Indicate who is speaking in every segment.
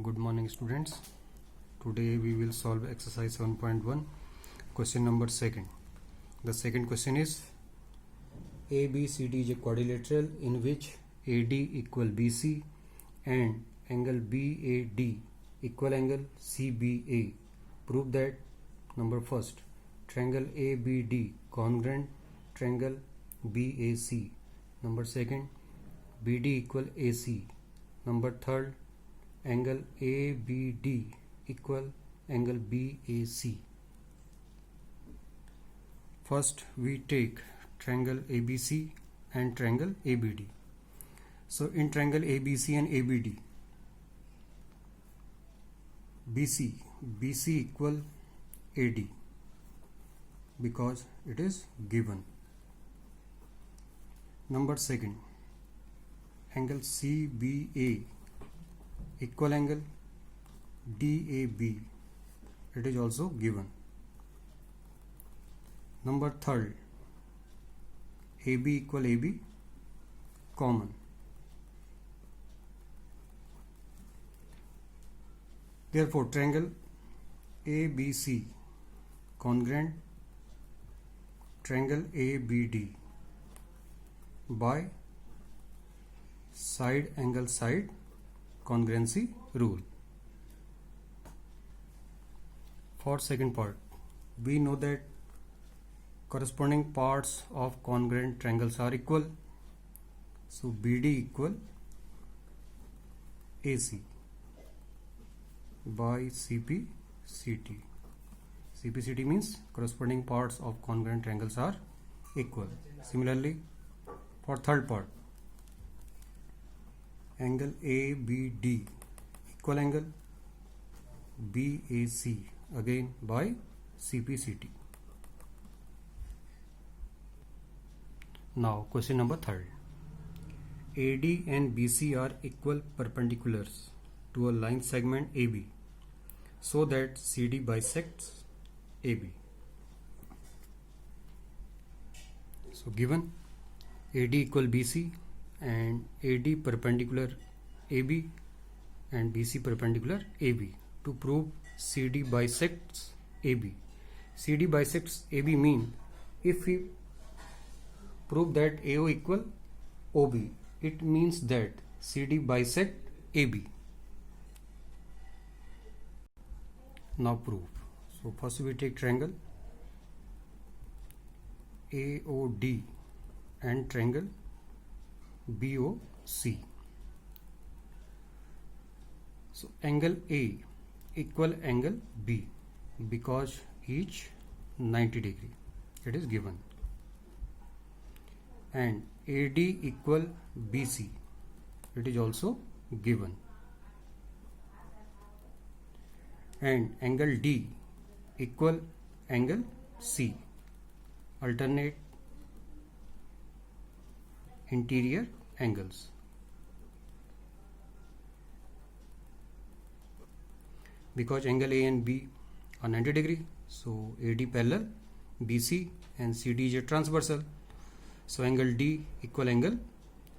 Speaker 1: Good morning students. Today we will solve exercise 7.1 question number 2nd. The second question is ABCD is a quadrilateral in which AD equal BC and angle BAD equal angle CBA. Prove that number first triangle ABD congruent triangle BAC. Number second BD equal AC. Number third angle ABD equal angle BAC. First we take triangle ABC and triangle ABD. So in triangle ABC and ABD, BC equal AD because it is given. Number second, angle CBA equal angle DAB, it is also given. Number third, AB equal AB common. Therefore triangle ABC congruent triangle ABD by side angle side congruency rule. For second part, we know that corresponding parts of congruent triangles are equal. So BD equal AC by CPCT. CPCT means corresponding parts of congruent triangles are equal. Similarly, for third part, angle ABD equal angle BAC again by CPCT. Now question number third. AD and BC are equal perpendiculars to a line segment AB so that CD bisects AB. So given AD equal BC and AD perpendicular AB and BC perpendicular AB. To prove CD bisects AB. CD bisects AB mean if we prove that AO equal OB, it means that CD bisect AB. Now prove. So first we take triangle AOD and triangle BOC. So angle A equal angle B because each 90 degree, it is given, and AD equal BC, it is also given, and angle D equal angle C, alternate interior angles. Because angle A and B are 90 degree, so AD parallel BC and CD is a transversal, so angle D equal angle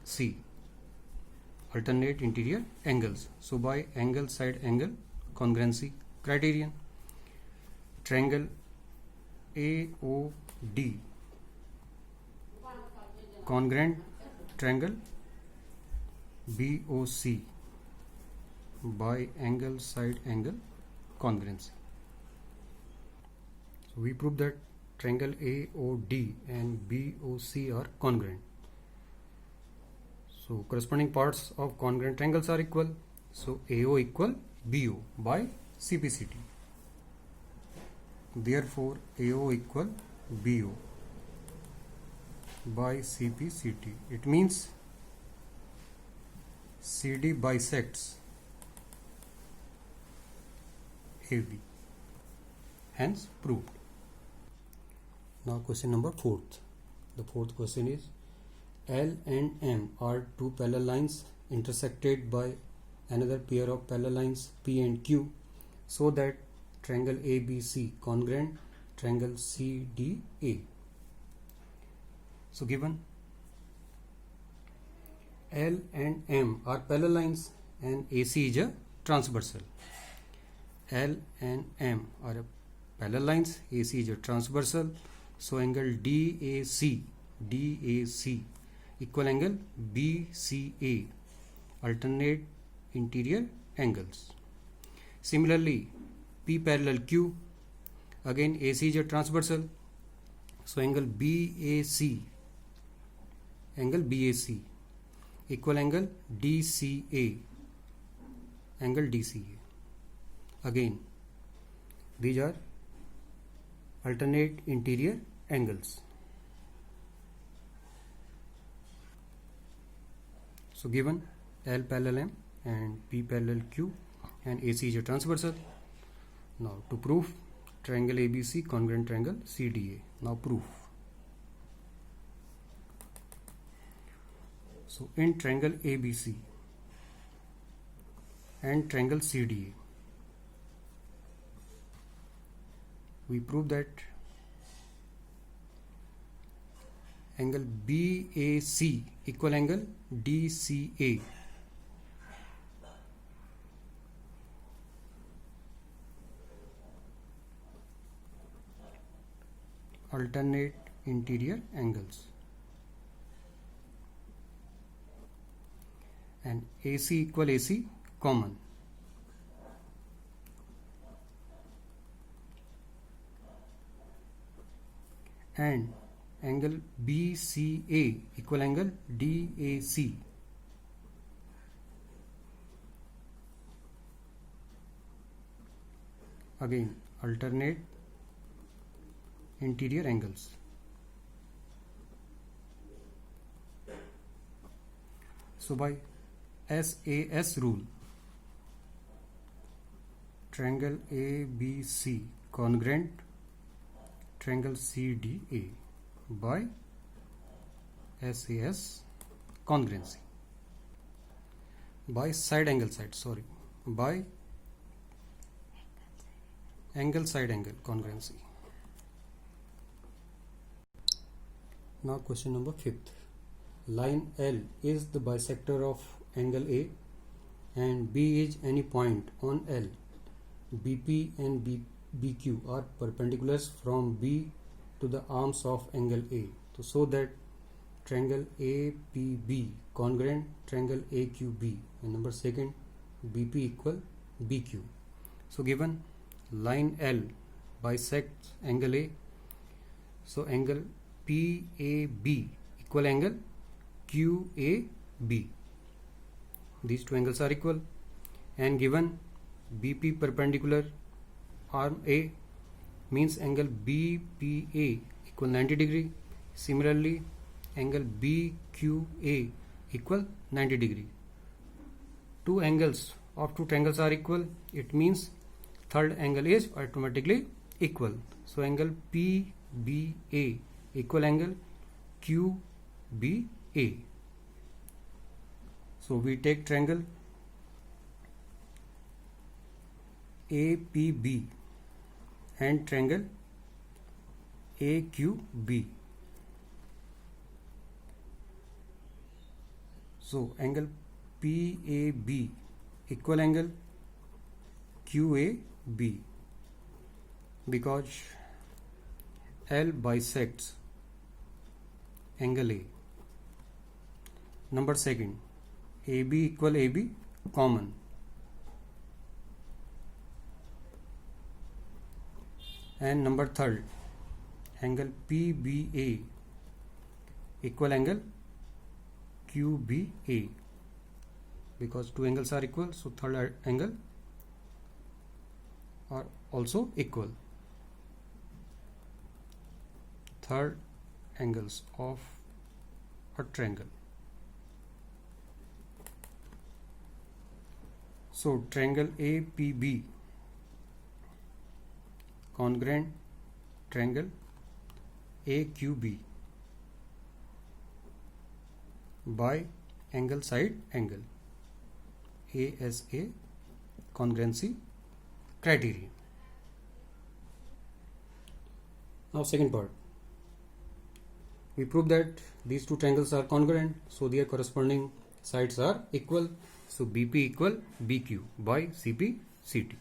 Speaker 1: C, alternate interior angles. So by angle side angle congruency criterion, triangle AOD congruent triangle BOC by angle side angle congruency. So we prove that triangle AOD and BOC are congruent. So corresponding parts of congruent triangles are equal. So AO equal BO by CPCT. Therefore AO equal BO by CPCT. It means CD bisects AB. Hence proved. Now question number 4th. The fourth question is L and M are two parallel lines intersected by another pair of parallel lines P and Q so that triangle ABC congruent triangle CDA. So given L and M are parallel lines and AC is a transversal. L and M are parallel lines. AC is a transversal. So angle DAC equal angle BCA, alternate interior angles. Similarly, P parallel Q, again AC is a transversal. So angle BAC equal angle DCA, again these are alternate interior angles. So given L parallel M and P parallel Q and AC is a transversal. Now to prove triangle ABC congruent triangle CDA. Now proof. So in triangle ABC and triangle CDA, we prove that angle BAC equal angle DCA. Alternate interior angles. And AC equal AC common. And angle BCA equal angle DAC. Again alternate interior angles. So by SAS rule, triangle ABC congruent triangle CDA by SAS congruency, by by angle side angle congruency. Now question number 5th. Line L is the bisector of angle A and B is any point on L. BP and BQ are perpendiculars from B to the arms of angle A. To show that triangle APB congruent triangle AQB, and number 2, BP equal BQ. So given line L bisects angle A, so angle PAB equal angle QAB. These two angles are equal, and given BP perpendicular arm A means angle BPA equal 90 degree. Similarly, angle BQA equal 90 degree. Two angles of two triangles are equal. It means third angle is automatically equal. So angle PBA equal angle QBA. So we take triangle APB and triangle AQB. So angle PAB equal angle QAB, because L bisects angle A. Number 2, AB equal AB common, and number 3, angle PBA equal angle QBA, because two angles are equal, so third angle are also equal. Third angles of a triangle. So triangle APB congruent triangle AQB by angle side angle, ASA congruency criteria. Now second part, we prove that these two triangles are congruent, so their corresponding sides are equal. So BP equal BQ by CP CT.